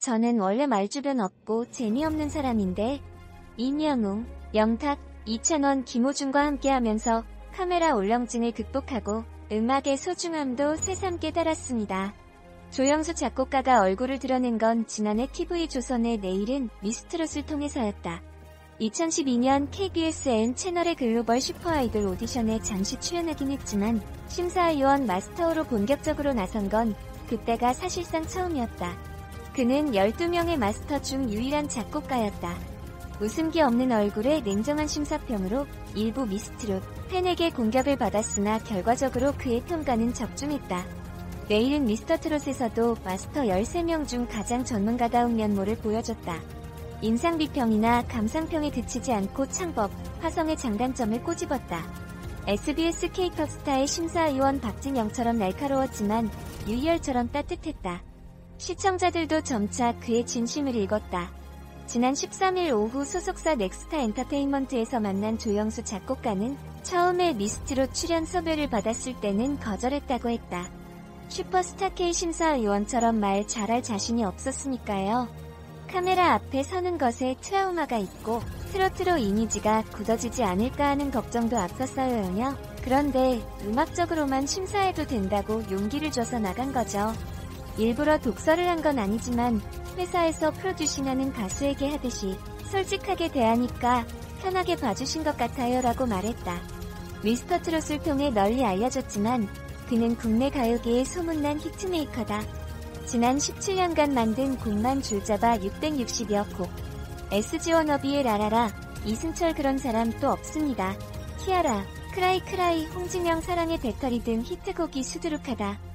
저는 원래 말주변 없고 재미없는 사람인데. 임영웅, 영탁, 이찬원, 김호중과 함께하면서 카메라 울렁증을 극복하고 음악의 소중함도 새삼 깨달았습니다. 조영수 작곡가가 얼굴을 드러낸 건 지난해 TV조선의 내일은 미스트롯을 통해서였다. 2012년 KBSN 채널의 글로벌 슈퍼아이돌 오디션에 잠시 출연하긴 했지만 심사위원 마스터로 본격적으로 나선 건 그때가 사실상 처음이었다. 그는 12명의 마스터 중 유일한 작곡가였다. 웃음기 없는 얼굴에 냉정한 심사평으로 일부 미스트롯 팬에게 공격을 받았으나 결과적으로 그의 평가는 적중했다. 내일은 미스터트롯에서도 마스터 13명 중 가장 전문가다운 면모를 보여줬다. 인상비평이나 감상평에 그치지 않고 창법, 화성의 장단점을 꼬집었다. SBS K-POP 스타의 심사위원 박진영처럼 날카로웠지만 유희열처럼 따뜻했다. 시청자들도 점차 그의 진심을 읽었다. 지난 13일 오후 소속사 넥스타 엔터테인먼트에서 만난 조영수 작곡가는 처음에 미스트롯 출연 섭외를 받았을 때는 거절했다고 했다. 슈퍼스타 K 심사위원처럼 말 잘할 자신이 없었으니까요. 카메라 앞에 서는 것에 트라우마가 있고 트로트로 이미지가 굳어지지 않을까 하는 걱정도 앞섰어요요. 그런데 음악적으로만 심사해도 된다고 용기를 줘서 나간 거죠. 일부러 독설을 한 건 아니지만 회사에서 프로듀싱하는 가수에게 하듯이 솔직하게 대하니까 편하게 봐주신 것 같아요 라고 말했다. 미스터트롯을 통해 널리 알려졌지만 그는 국내 가요계의 소문난 히트메이커다. 지난 17년간 만든 곡만 줄잡아 660여 곡. SG 워너비의 라라라, 이승철 그런 사람 또 없습니다. 키아라, 크라이, 홍진영 사랑의 배터리 등 히트곡이 수두룩하다.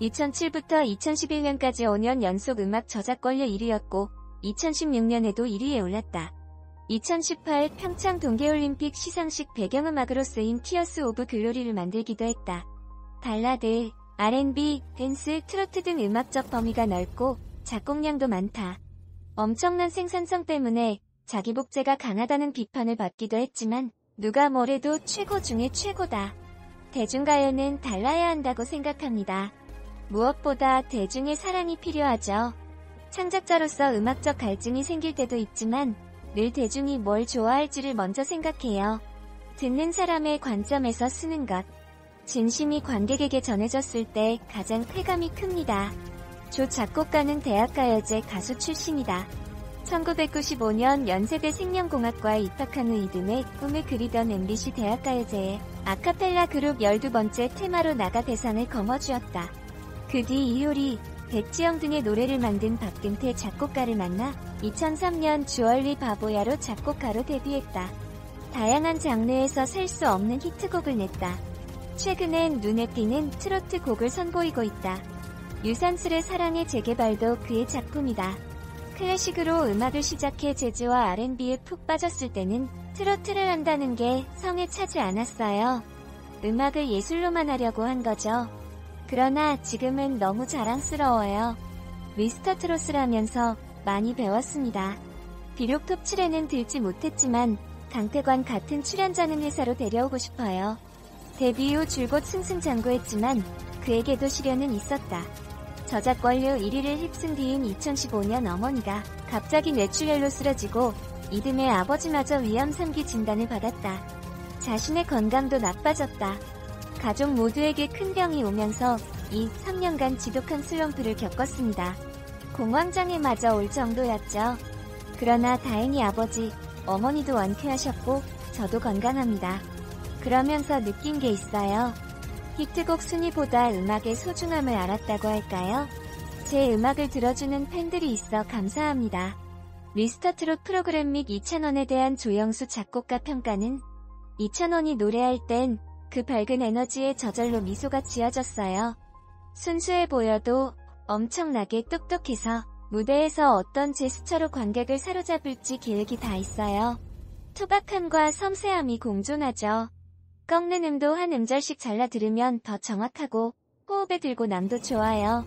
2007부터 2011년까지 5년 연속 음악 저작권료 1위였고 2016년에도 1위에 올랐다. 2018 평창 동계올림픽 시상식 배경음악으로 쓰인 티어스 오브 글로리를 만들기도 했다. 발라드, R&B, 댄스, 트로트 등 음악적 범위가 넓고 작곡량도 많다. 엄청난 생산성 때문에 자기 복제가 강하다는 비판을 받기도 했지만 누가 뭐래도 최고 중에 최고다. 대중가요는 달라야 한다고 생각합니다. 무엇보다 대중의 사랑이 필요하죠. 창작자로서 음악적 갈증이 생길 때도 있지만 늘 대중이 뭘 좋아할지를 먼저 생각해요. 듣는 사람의 관점에서 쓰는 것. 진심이 관객에게 전해졌을 때 가장 쾌감이 큽니다. 조 작곡가는 대학가요제 가수 출신이다. 1995년 연세대 생명공학과에 입학한 후 이듬해 꿈을 그리던 MBC 대학가요제에 아카펠라 그룹 12번째 테마로 나가 대상을 거머쥐었다. 그 뒤 이효리, 백지영 등의 노래를 만든 박근태 작곡가를 만나 2003년 주얼리 바보야로 작곡가로 데뷔했다. 다양한 장르에서 셀 수 없는 히트곡을 냈다. 최근엔 눈에 띄는 트로트 곡을 선보이고 있다. 유산슬의 사랑의 재개발도 그의 작품이다. 클래식으로 음악을 시작해 재즈와 R&B에 푹 빠졌을 때는 트로트를 한다는 게 성에 차지 않았어요. 음악을 예술로만 하려고 한 거죠. 그러나 지금은 너무 자랑스러워요. 미스터트롯을 많이 배웠습니다. 비록 톱7에는 들지 못했지만 강태관 같은 출연자는 회사로 데려오고 싶어요. 데뷔 후 줄곧 승승장구했지만 그에게도 시련은 있었다. 저작권료 1위를 휩쓴 뒤인 2015년 어머니가 갑자기 뇌출혈로 쓰러지고 이듬해 아버지마저 위암 3기 진단을 받았다. 자신의 건강도 나빠졌다. 가족 모두에게 큰 병이 오면서 3년간 지독한 슬럼프를 겪었습니다. 공황장애마저 올 정도였죠. 그러나 다행히 아버지, 어머니도 완쾌하셨고 저도 건강합니다. 그러면서 느낀 게 있어요. 히트곡 순위보다 음악의 소중함을 알았다고 할까요? 제 음악을 들어주는 팬들이 있어 감사합니다. 미스터트롯 프로그램 및 이찬원에 대한 조영수 작곡가 평가는 이찬원이 노래할 땐 그 밝은 에너지에 저절로 미소가 지어졌어요. 순수해 보여도 엄청나게 똑똑해서 무대에서 어떤 제스처로 관객을 사로잡을지 계획이 다 있어요. 투박함과 섬세함이 공존하죠. 꺾는 음도 한 음절씩 잘라 들으면 더 정확하고 호흡에 들고 남도 좋아요.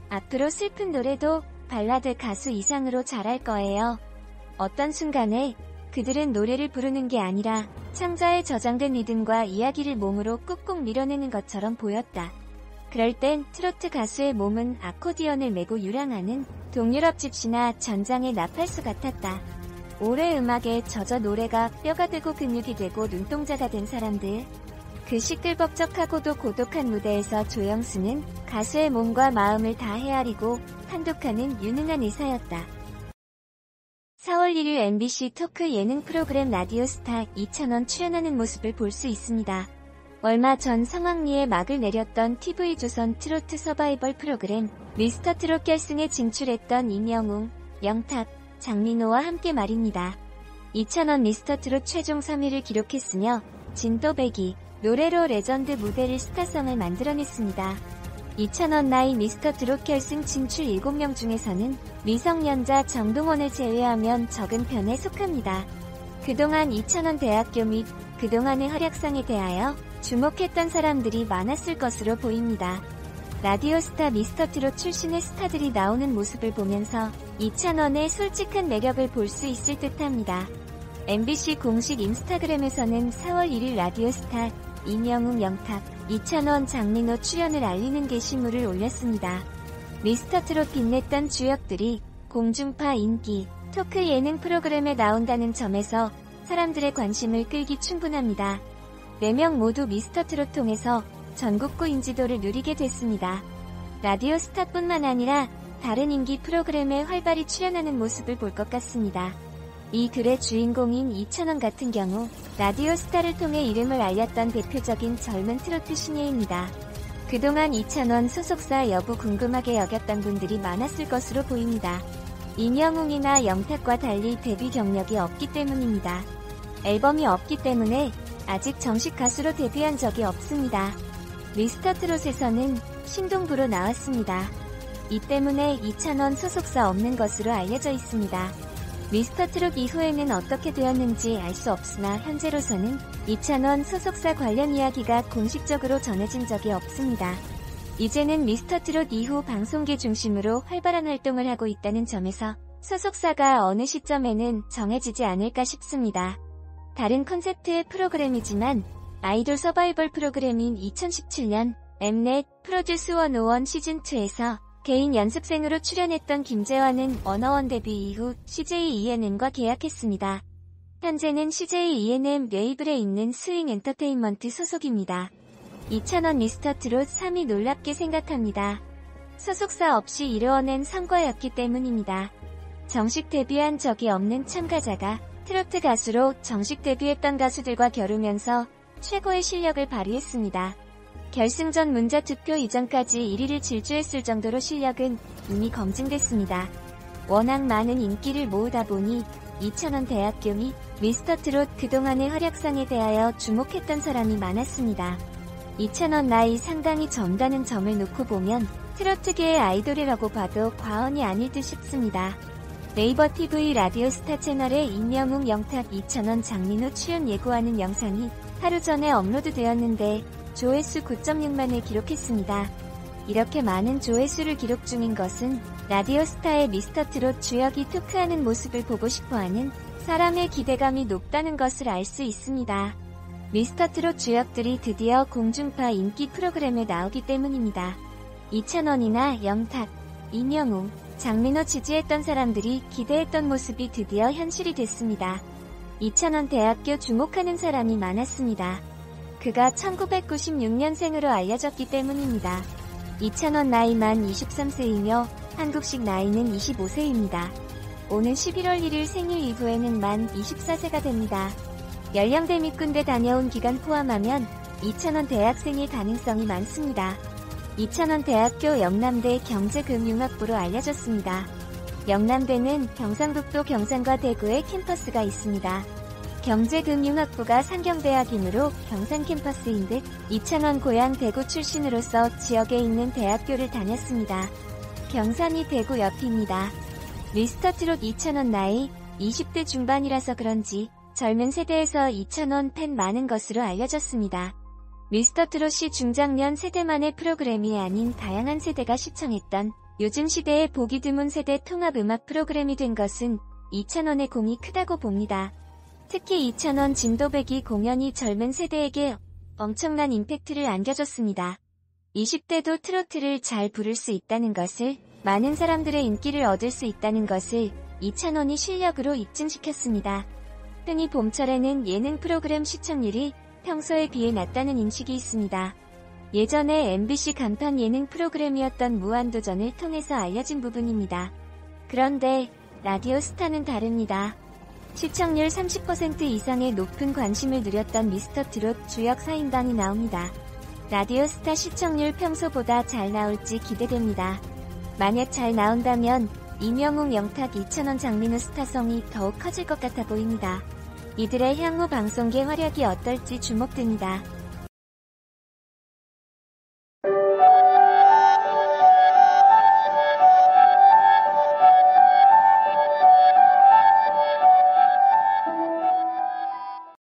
앞으로 슬픈 노래도 발라드 가수 이상으로 잘할 거예요. 어떤 순간에 그들은 노래를 부르는 게 아니라 창자에 저장된 리듬과 이야기를 몸으로 꾹꾹 밀어내는 것처럼 보였다. 그럴 땐 트로트 가수의 몸은 아코디언을 메고 유랑하는 동유럽 집시나 전장의 나팔수 같았다. 오래 음악에 젖어 노래가 뼈가 되고 근육이 되고 눈동자가 된 사람들. 그 시끌벅적하고도 고독한 무대에서 조영수는 가수의 몸과 마음을 다 헤아리고 판독하는 유능한 의사였다. 4월 1일 MBC 토크 예능 프로그램 라디오스타 2000원 출연하는 모습을 볼 수 있습니다. 얼마 전 성황리에 막을 내렸던 TV조선 트로트 서바이벌 프로그램 미스터트롯 결승에 진출했던 임영웅, 영탁, 장민호와 함께 말입니다. 2000원 미스터트롯 최종 3위를 기록했으며 진또배기, 노래로 레전드 무대를 스타성을 만들어냈습니다. 2000원 나이 미스터트롯 결승 진출 7명 중에서는 미성년자 정동원을 제외하면 적은 편에 속합니다. 그동안 2000원 대학교 및 그동안의 활약상에 대하여 주목했던 사람들이 많았을 것으로 보입니다. 라디오스타 미스터트롯 출신의 스타들이 나오는 모습을 보면서 2000원의 솔직한 매력을 볼 수 있을 듯합니다. MBC 공식 인스타그램에서는 4월 1일 라디오스타 임영웅, 영탁, 2000원 장민호 출연을 알리는 게시물을 올렸습니다. 미스터트롯 빛냈던 주역들이 공중파 인기, 토크 예능 프로그램에 나온다는 점에서 사람들의 관심을 끌기 충분합니다. 4명 모두 미스터트롯 통해서 전국구 인지도를 누리게 됐습니다. 라디오스타뿐만 아니라 다른 인기 프로그램에 활발히 출연하는 모습을 볼 것 같습니다. 이 글의 주인공인 2000원 같은 경우 라디오스타를 통해 이름을 알렸던 대표적인 젊은 트로트 신예입니다. 그동안 2000원 소속사 여부 궁금하게 여겼던 분들이 많았을 것으로 보입니다. 임영웅이나 영탁과 달리 데뷔 경력이 없기 때문입니다. 앨범이 없기 때문에 아직 정식 가수로 데뷔한 적이 없습니다. 미스터트롯에서는 신동부로 나왔습니다. 이 때문에 2000원 소속사 없는 것으로 알려져 있습니다. 미스터트롯 이후에는 어떻게 되었는지 알 수 없으나 현재로서는 2000원 소속사 관련 이야기가 공식적으로 전해진 적이 없습니다. 이제는 미스터트롯 이후 방송계 중심으로 활발한 활동을 하고 있다는 점에서 소속사가 어느 시점에는 정해지지 않을까 싶습니다. 다른 컨셉트의 프로그램이지만 아이돌 서바이벌 프로그램인 2017년 엠넷 프로듀스 101 시즌2에서 개인 연습생으로 출연했던 김재환은 워너원 데뷔 이후 CJ ENM과 계약했습니다. 현재는 CJ ENM 레이블에 있는 스윙 엔터테인먼트 소속입니다. 2000원 미스터트롯 3위 놀랍게 생각합니다. 소속사 없이 이루어낸 성과였기 때문입니다. 정식 데뷔한 적이 없는 참가자가 트로트 가수로 정식 데뷔했던 가수들과 겨루면서 최고의 실력을 발휘했습니다. 결승전 문자투표 이전까지 1위를 질주했을 정도로 실력은 이미 검증됐습니다. 워낙 많은 인기를 모으다 보니 2000원 대학교 및 미스터트롯 그동안의 활약상에 대하여 주목했던 사람이 많았습니다. 2000원 나이 상당히 젊다는 점을 놓고 보면 트로트계의 아이돌이라고 봐도 과언이 아닐 듯 싶습니다. 네이버 TV 라디오스타 채널에 임영웅, 영탁, 2000원 장민호 출연 예고하는 영상이 하루 전에 업로드되었는데 조회수 9.6만을 기록했습니다. 이렇게 많은 조회수를 기록 중인 것은 라디오스타의 미스터트롯 주역이 토크하는 모습을 보고 싶어하는 사람의 기대감이 높다는 것을 알 수 있습니다. 미스터트롯 주역들이 드디어 공중파 인기 프로그램에 나오기 때문입니다. 2000원이나 영탁, 임영웅, 장민호 지지했던 사람들이 기대했던 모습이 드디어 현실이 됐습니다. 2000원 대학교 주목하는 사람이 많았습니다. 그가 1996년생으로 알려졌기 때문입니다. 2000원 나이만 23세이며 한국식 나이는 25세입니다. 오는 11월 1일 생일 이후에는 만 24세가 됩니다. 연령대 및 군대 다녀온 기간 포함하면 2000원 대학생일 가능성이 많습니다. 2000원 대학교 영남대 경제금융학부로 알려졌습니다. 영남대는 경상북도 경산과 대구에 캠퍼스가 있습니다. 경제금융학부가 상경대학이므로 경산 캠퍼스인 듯 2000원 고향 대구 출신으로서 지역에 있는 대학교를 다녔습니다. 경산이 대구 옆입니다. 미스터트롯 2000원 나이 20대 중반이라서 그런지 젊은 세대에서 2000원 팬 많은 것으로 알려졌습니다. 미스터트롯이 중장년 세대만의 프로그램이 아닌 다양한 세대가 시청했던 요즘 시대의 보기 드문 세대 통합 음악 프로그램이 된 것은 2000원의 공이 크다고 봅니다. 특히 2000원 진도배기 공연이 젊은 세대에게 엄청난 임팩트를 안겨줬습니다. 20대도 트로트를 잘 부를 수 있다는 것을, 많은 사람들의 인기를 얻을 수 있다는 것을 이찬원이 실력으로 입증시켰습니다. 흔히 봄철에는 예능 프로그램 시청률이 평소에 비해 낮다는 인식이 있습니다. 예전에 MBC 간판 예능 프로그램이었던 무한도전을 통해서 알려진 부분입니다. 그런데 라디오 스타는 다릅니다. 시청률 30% 이상의 높은 관심을 누렸던 미스터 트롯 주역 4인방이 나옵니다. 라디오 스타 시청률 평소보다 잘 나올지 기대됩니다. 만약 잘 나온다면 임영웅, 영탁, 이찬원, 장민호 스타성이 더욱 커질 것 같아 보입니다. 이들의 향후 방송계 활약이 어떨지 주목됩니다.